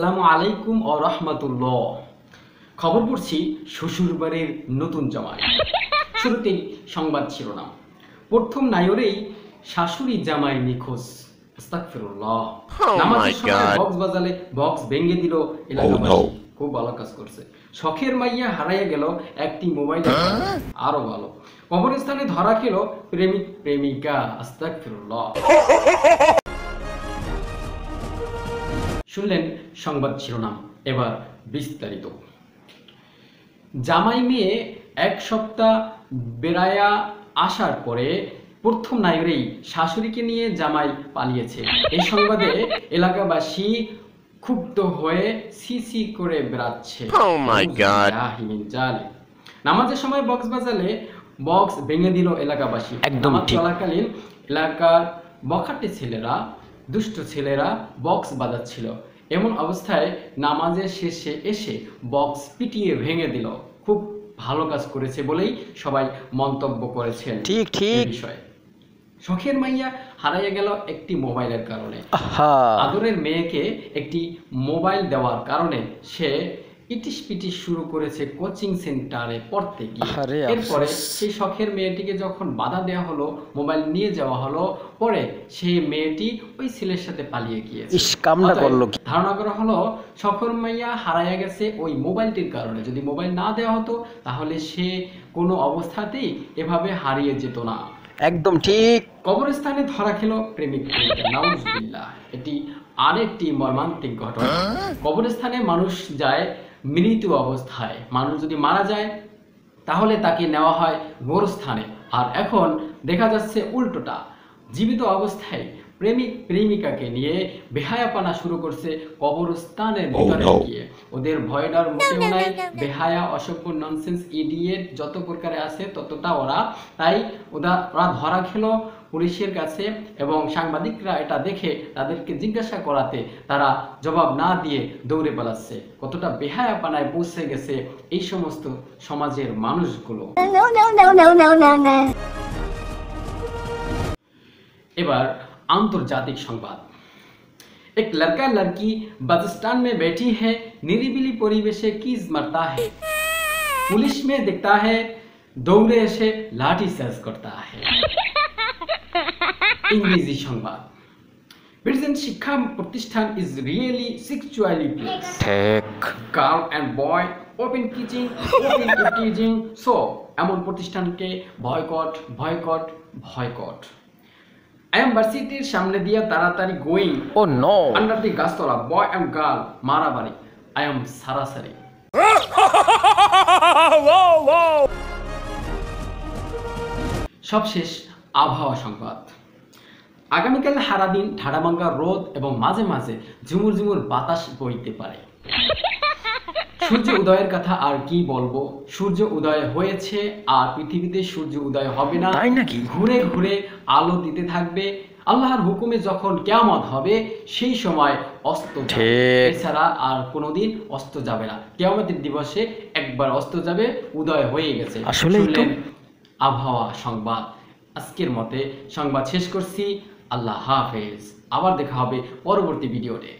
আসসালামু আলাইকুম ও রহমাতুল্লাহ। খবর পড়ছি শ্বশুরবাড়ির নতুন জামাই। শুরুতেই সংবাদ শিরোনাম। প্রথম নায়রেই শাশুড়ি জামাই নিখোঁজ। আস্তাগফিরুল্লাহ। নামাজের সময় বক্স বাজালে বক্স ভেঙে দিল এলাকাবাসী। খুব ভালো কাজ করছে। শখের মাইয়া হারাইয়া গেল একটি মোবাইল। আরো ভালো, কবরস্থানে ধরা খেল প্রেমিক প্রেমিকা। আস্তাগফিরুল্লাহ। শুনলেন সংবাদ শিরোনাম, এবার বিস্তারিত। জামাই মেয়ে এক সপ্তাহ বেড়ায়া আসার পরে প্রথম নায়রেই শাশুড়িকে নিয়ে জামাই পালিয়েছে। এই সংবাদে এলাকাবাসী ক্ষুব্ধ হয়ে সিসি করে বেড়াচ্ছে। নামাজের সময় বক্স বাজালে বক্স ভেঙে দিল এলাকাবাসী। নামাজ চলাকালীন এলাকার বখাটে ছেলেরা, দুষ্ট ছেলেরা বক্স বাজাচ্ছিল। এমন অবস্থায় নামাজের শেষে এসে বক্স পিটিয়ে ভেঙে দিল। খুব ভালো কাজ করেছে বলেই সবাই মন্তব্য করেছেন। ঠিক বিষয়। শখের মাইয়া হারাইয়া গেল একটি মোবাইলের কারণে। আদরের মেয়েকে একটি মোবাইল দেওয়ার কারণে সে ইটিস পিটিস শুরু করেছে কোচিং সেন্টারে পড়তে গিয়ে। এরপরে সেই শখের মেয়েটিকে যখন বাধা দেওয়া হলো, মোবাইল নিয়ে যাওয়া হলো, পরে সেই মেয়েটি ওই ছেলের সাথে পালিয়ে গিয়েছে। ধারণা করা হলো শখের মাইয়া হারাইয়া গেছে ওই মোবাইলটির কারণে। যদি মোবাইল না দেওয়া হতো তাহলে সে কোনো অবস্থাতেই এভাবে হারিয়ে যেত না। একদম ঠিক। কবরস্থানে ধরা খেল প্রেমিক প্রেমিকা। নাউজুবিল্লাহ। এটি আরেকটি মর্মান্তিক ঘটনা। কবরস্থানে মানুষ যায় মৃত অবস্থায়। মানুষ যদি মারা যায় তাহলে তাকে নেওয়া হয় গোরস্থানে। আর এখন দেখা যাচ্ছে উল্টোটা, জীবিত অবস্থায় প্রেমিক প্রেমিকাকে নিয়ে বেহায়াপনা শুরু করছে কবরস্থানের ভিতরে গিয়ে। ওদের ভয় ডর মোটেও নাই। বেহায়া, অসভ্য, ননসেন্স, ইডিয়েট যত প্রকারে আছে ততটা ওরা। তাই ওরা ধরা খেলো পুলিশের কাছে এবং সাংবাদিকরা এটা দেখে তাদেরকে জিজ্ঞাসা করাতে তারা জবাব না দিয়ে দৌড়ে পালাচ্ছে। কতটা বেহায়াপনায় পৌঁছে গেছে এই সমস্ত সমাজের মানুষগুলো। এবার আন্তর্জাতিক সংবাদ। एक लड़का लड़की बस स्टैंड में बैठी है, निरिबिली परिवेशे कीज मारता है, पुलिस में देखता है, दौड़े एसे लाठी चार्ज करता है। इंग्रेजी সংবাদ। প্রেজেন্ট শিক্ষা প্রতিষ্ঠান is really sexually place. Girl and boy open teaching, open teaching. So এমন প্রতিষ্ঠানকে boycott boycott boycott. I am ভার্সিটির সামনে দিয়া তাড়াতাড়ি going. Oh no. Under the গাছতলা বয় এন্ড গার্ল মারামারি। I am সারাসারি। সবশেষ আবহাওয়া সংবাদ। আগামীকাল সারাদিন ঠাড়ামাঙ্গা রোদ এবং মাঝে মাঝে ঝুমুর ঝুমুর বাতাস বইতে পারে। সূর্য উদয়ের কথা আর কি বলবো। সূর্য উদয় হয়েছে আর পৃথিবীতে সূর্য উদয় হবে না। তাই নাকি? ঘুরে ঘুরে আলো দিতে থাকবে। আল্লাহর হুকুমে যখন কিয়ামত হবে সেই সময় অস্ত যাবে, এছাড়া আর কোনোদিন অস্ত যাবে না। কিয়ামতের দিবসে একবার অস্ত যাবে, উদয় হয়ে গেছে। শুনলেন আবহাওয়া সংবাদ। আজকের মতে সংবাদ শেষ করছি। আল্লাহ হাফেজ। আবার দেখা হবে পরবর্তী ভিডিওতে।